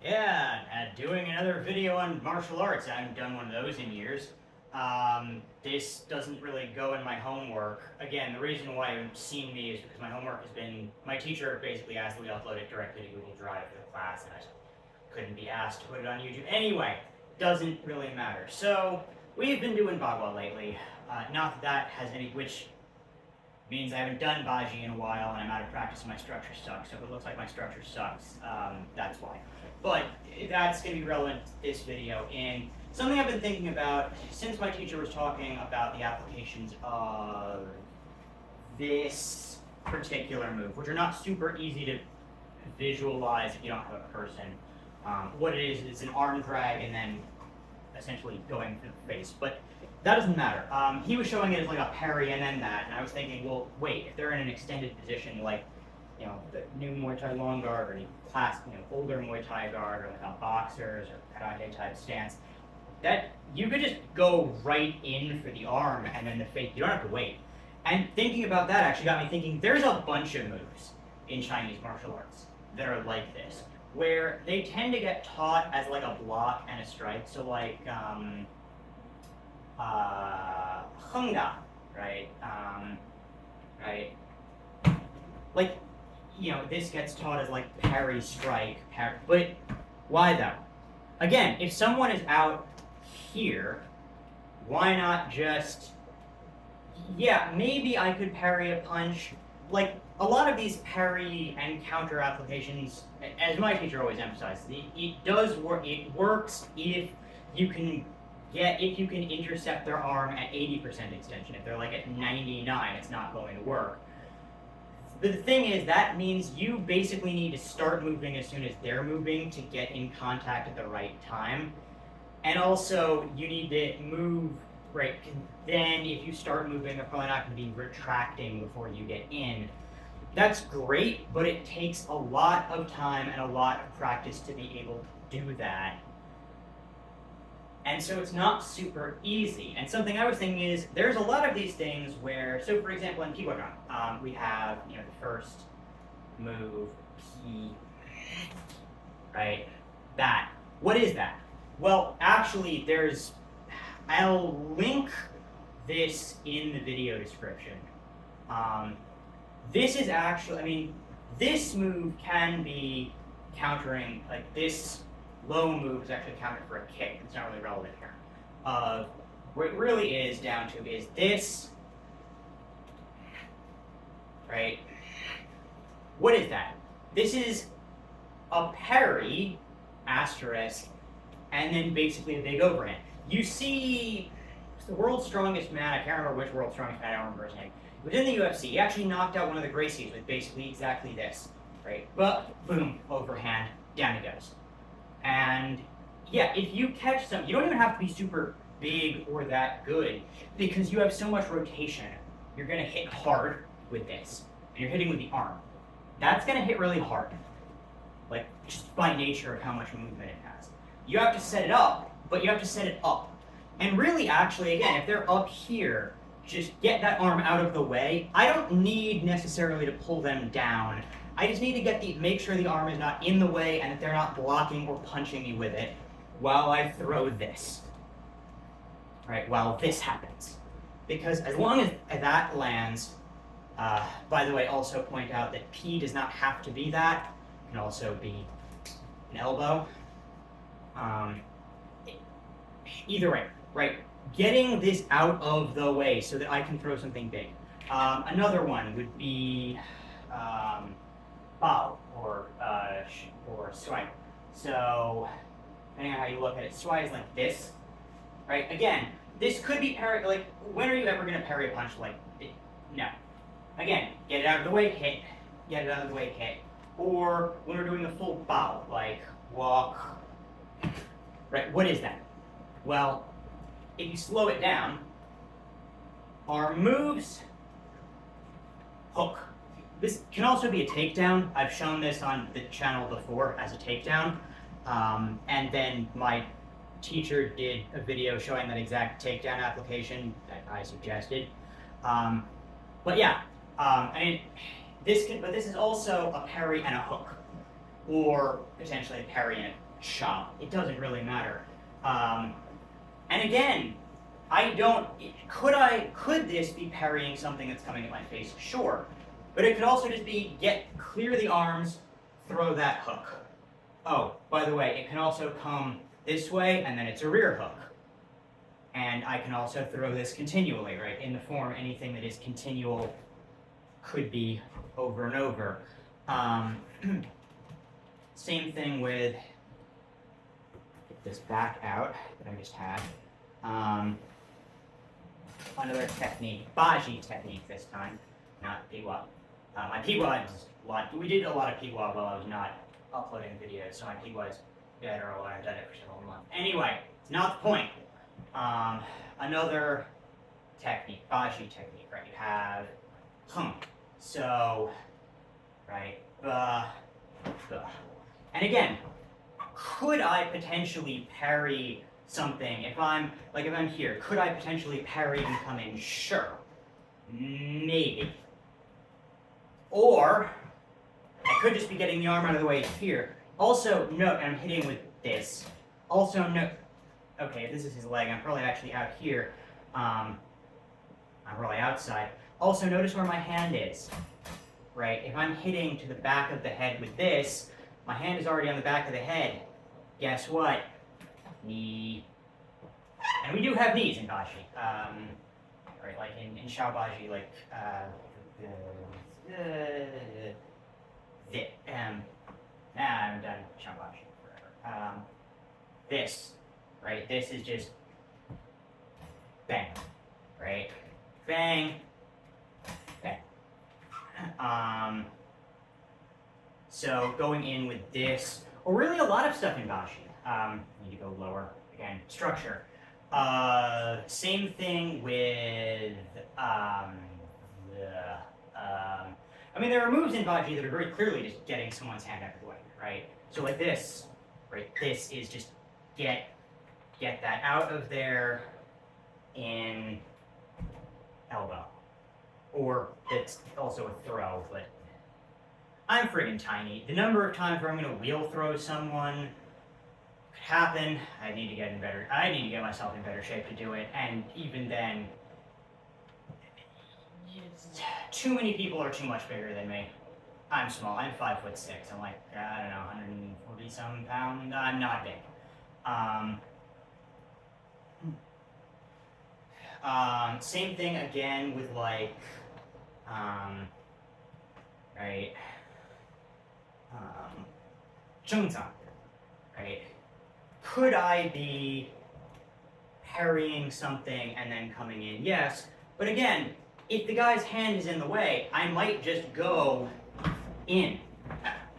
Yeah, doing another video on martial arts. I haven't done one of those in years. This doesn't really go in my homework. Again, the reason why you haven't seen me is because my homework has been, my teacher basically asked that we upload it directly to Google Drive for the class, and I couldn't be asked to put it on YouTube. Anyway, doesn't really matter. So, we've been doing Bagua lately. Not that that has any, which means I haven't done Baji in a while and I'm out of practice and my structure sucks. So if it looks like my structure sucks, that's why. But that's going to be relevant to this video. And something I've been thinking about since my teacher was talking about the applications of this particular move, which are not super easy to visualize if you don't have a person. What it is, it's an arm drag and then essentially going through the face. But that doesn't matter. He was showing it as like a parry and then that, and I was thinking, well, wait, if they're in an extended position, like, you know, the new Muay Thai long guard or the older Muay Thai guard or like a boxers or karate type stance, that you could just go right in for the arm and then the face. You don't have to wait. And thinking about that actually got me thinking, there's a bunch of moves in Chinese martial arts that are like this, where they tend to get taught as like a block and a strike. So like, Hengda, right? Right? Like, you know, this gets taught as like parry, strike, parry. But why though? Again, if someone is out here, why not just, yeah, maybe I could parry a punch. Like, a lot of these parry and counter applications, as my teacher always emphasizes, it does work. It works if you can intercept their arm at 80% extension. If they're like at 99, it's not going to work. But the thing is, that means you basically need to start moving as soon as they're moving to get in contact at the right time. And also, you need to move, right? Then if you start moving, they're probably not going to be retracting before you get in. That's great, but it takes a lot of time and a lot of practice to be able to do that. And so it's not super easy. And something I was thinking is, there's a lot of these things where, so for example, in Kiwagan, we have, you know, the first move, Ki, right? That. What is that? Well, actually, I'll link this in the video description. This is actually, I mean, this move can be countering, like this low move is actually counted for a kick. It's not really relevant here. What it really is down to is this, right? What is that? This is a parry, asterisk, and then basically a big overhand. You see, the world's strongest man, I can't remember which world's strongest man, I don't remember his name. Within the UFC, he actually knocked out one of the Gracies with basically exactly this, right? But, boom, overhand, down he goes. And yeah, if you catch some, you don't even have to be super big or that good because you have so much rotation. You're going to hit hard with this, and you're hitting with the arm. That's going to hit really hard, like just by nature of how much movement it has. You have to set it up, but you have to set it up. And really, actually, again, if they're up here, just get that arm out of the way. I don't need necessarily to pull them down. I just need to make sure the arm is not in the way and that they're not blocking or punching me with it while I throw this, right, while this happens. Because as long as that lands, by the way, also point out that P does not have to be that. It can also be an elbow. Either way, right, getting this out of the way so that I can throw something big. Another one would be bao or swai. So depending on how you look at it, swai is like this, right? Again, this could be parry. Like, when are you ever going to parry a punch like this? No. Again, get it out of the way, hit. Get it out of the way, hit. Or when we're doing the full bao, like walk. Right? What is that? Well, if you slow it down, our moves hook. This can also be a takedown. I've shown this on the channel before as a takedown. And then my teacher did a video showing that exact takedown application that I suggested. But yeah, I mean, this is also a parry and a hook, or potentially a parry and a chop. It doesn't really matter. And again, could this be parrying something that's coming at my face? Sure. But it could also just be clear the arms, throw that hook. Oh, by the way, it can also come this way, and then it's a rear hook. And I can also throw this continually, right? In the form, anything that is continual could be over and over. Same thing with, get this back out that I just had. Another technique, baji technique this time, not piwa. My piwa is a lot, we did a lot of piwa while I was not uploading videos, so my piwa is better while I've done it for several months. Anyway, it's not the point. Another technique, baji technique, right? You have so, right, and again, could I potentially parry something if I'm here? Could I potentially parry and come in? Sure, maybe. Or I could just be getting the arm out of the way here. Also note, and I'm hitting with this. Also note. Okay, if this is his leg, I'm probably actually out here. I'm probably outside. Also, notice where my hand is, right? If I'm hitting to the back of the head with this, my hand is already on the back of the head. Guess what? Knee. And we do have knees in Baji. Right, like in Shao Baji, like, I haven't done Shao Baji forever. This. Right, this is just bang, right? Bang, bang. So going in with this, or really a lot of stuff in Bashi. Need to go lower again. Structure. Same thing with I mean, there are moves in Baji that are very clearly just getting someone's hand out of the way, right? So like this, right? This is just get that out of there in elbow. Or it's also a throw, but I'm friggin' tiny. The number of times where I'm gonna wheel throw someone could happen. I need to get myself in better shape to do it, and even then, too many people are too much bigger than me. I'm small, I'm 5'6". I'm like, I don't know, 140 some pounds. I'm not big. Same thing again with like, right, Chungzang, right? Could I be parrying something and then coming in? Yes, but again, if the guy's hand is in the way, I might just go in,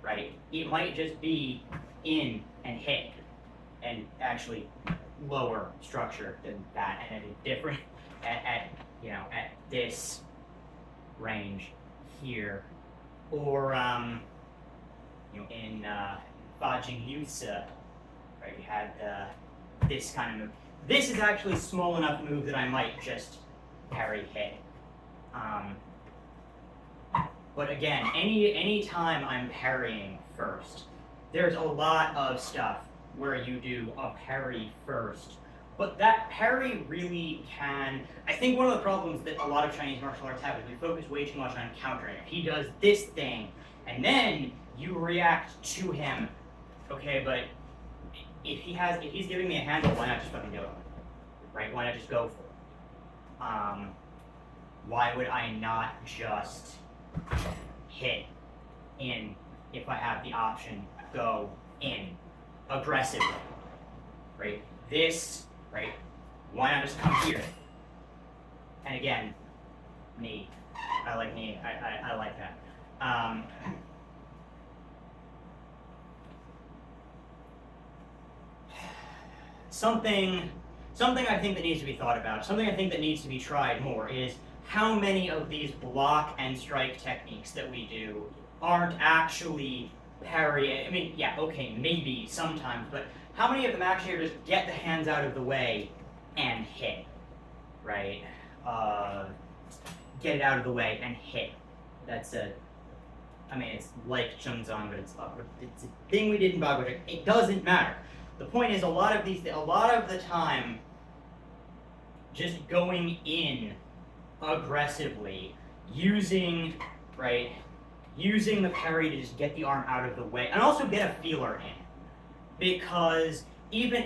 right? It might just be in and hit, and actually lower structure than that, and at a different, at this range here, or in Bajing Yusa, right? We had this kind of move. This is actually a small enough move that I might just parry hit. But again, any time I'm parrying first, there's a lot of stuff where you do a parry first. But that parry really can, I think one of the problems that a lot of Chinese martial arts have is we focus way too much on countering. If he does this thing, and then you react to him, okay, but if he's giving me a handle, why not just fucking do it? Right? Why not just go for it? Why would I not just hit in if I have the option go in aggressively? Right? This, right? Why not just come here? And again, knee. I like knee. I like that. Something I think that needs to be thought about, something I think that needs to be tried more is how many of these block and strike techniques that we do aren't actually parry. I mean, yeah, okay, maybe sometimes, but how many of them actually are just get the hands out of the way and hit, right? Get it out of the way and hit. That's a I mean, it's like Chungzong, but it's a thing we did in Baguette. It doesn't matter. The point is, a lot of the time, just going in aggressively, using the parry to just get the arm out of the way, and also get a feeler in, because even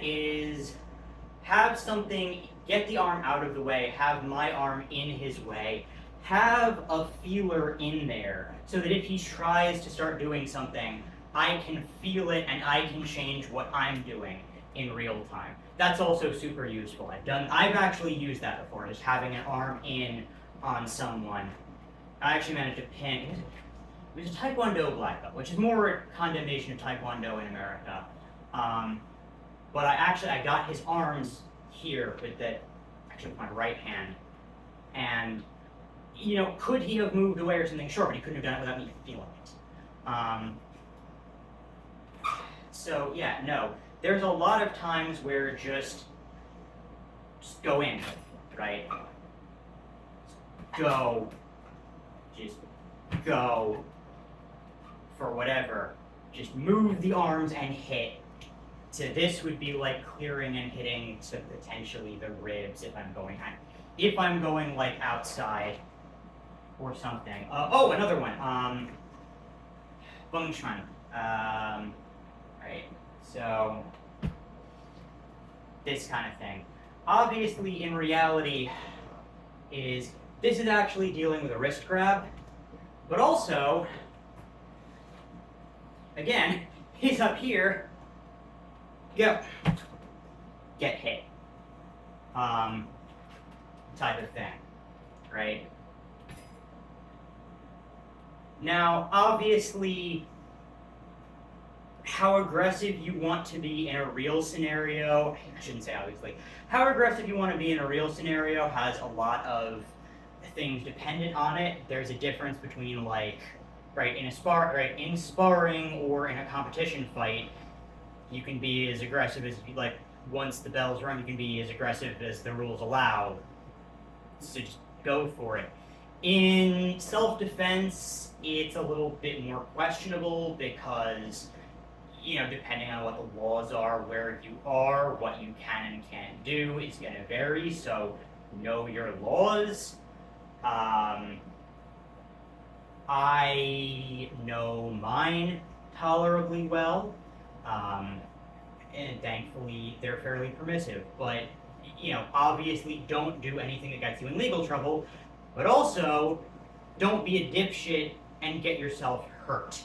get the arm out of the way, have my arm in his way, have a feeler in there, so that if he tries to start doing something, I can feel it and I can change what I'm doing in real time. That's also super useful. I've actually used that before, just having an arm in on someone. I actually managed to pin, it was a Taekwondo black belt, which is more a condemnation of Taekwondo in America. But I got his arms here with my right hand, and could he have moved away or something? Sure, but he couldn't have done it without me feeling it. So yeah, no. There's a lot of times where just go in, right? Just go for whatever. Just move the arms and hit. So this would be like clearing and hitting to potentially the ribs if I'm going like outside or something. Oh, another one. Bung Chuan. Right. So this kind of thing. Obviously, in reality, this is actually dealing with a wrist grab, but also, again, he's up here. Go. Get hit. Type of thing, right? Now, obviously, how aggressive you want to be in a real scenario, I shouldn't say obviously, how aggressive you want to be in a real scenario has a lot of things dependent on it. There's a difference between in sparring or in a competition fight, you can be as aggressive as you like. Once the bell's rung, you can be as aggressive as the rules allow. So just go for it. In self-defense, it's a little bit more questionable because, depending on what the laws are, where you are, what you can and can't do is going to vary, so know your laws. I know mine tolerably well, and thankfully they're fairly permissive, but obviously don't do anything that gets you in legal trouble, but also don't be a dipshit and get yourself hurt,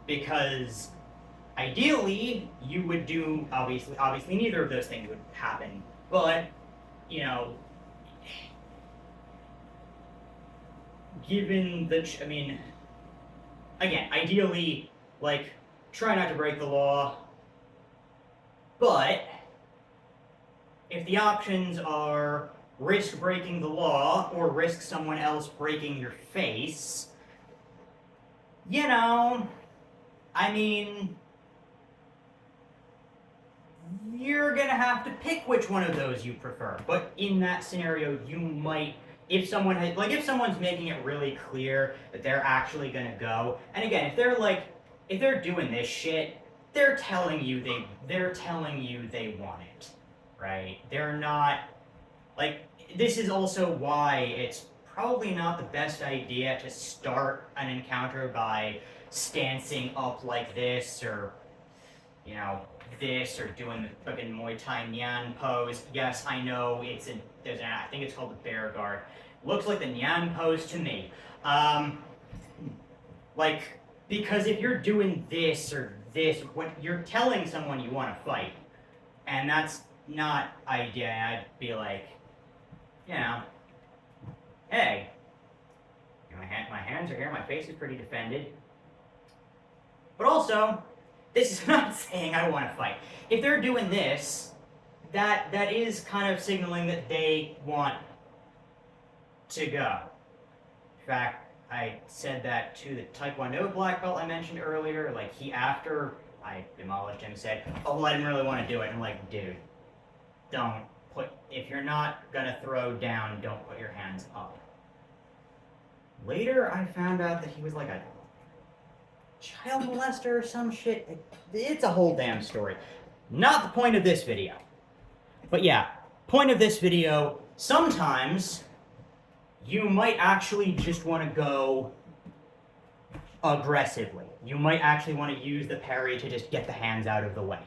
because ideally you would do, obviously neither of those things would happen, but given again, ideally, try not to break the law, but if the options are risk breaking the law or risk someone else breaking your face, you're gonna have to pick which one of those you prefer. But in that scenario, you might, if someone's making it really clear that they're actually gonna go, and again, if they're doing this shit, they're telling you they want it, right? They're not, this is also why it's probably not the best idea to start an encounter by stancing up like this, or, this, or doing the fucking Muay Thai Nyan pose. Yes, I know, I think it's called the bear guard. Looks like the Nyan pose to me. Because if you're doing this or this, what you're telling someone you want to fight, and that's not ideal. I'd be like, hey, my hands are here, my face is pretty defended. But also, this is not saying I want to fight. If they're doing this, that is kind of signaling that they want to go. In fact, I said that to the Taekwondo black belt I mentioned earlier. After I demolished him, said, "Oh, I didn't really want to do it." And I'm like, dude, if you're not gonna throw down, don't put your hands up. Later, I found out that he was like a child molester or some shit. It's a whole damn story. Not the point of this video. But yeah, point of this video, sometimes you might actually just want to go aggressively. You might actually want to use the parry to just get the hands out of the way.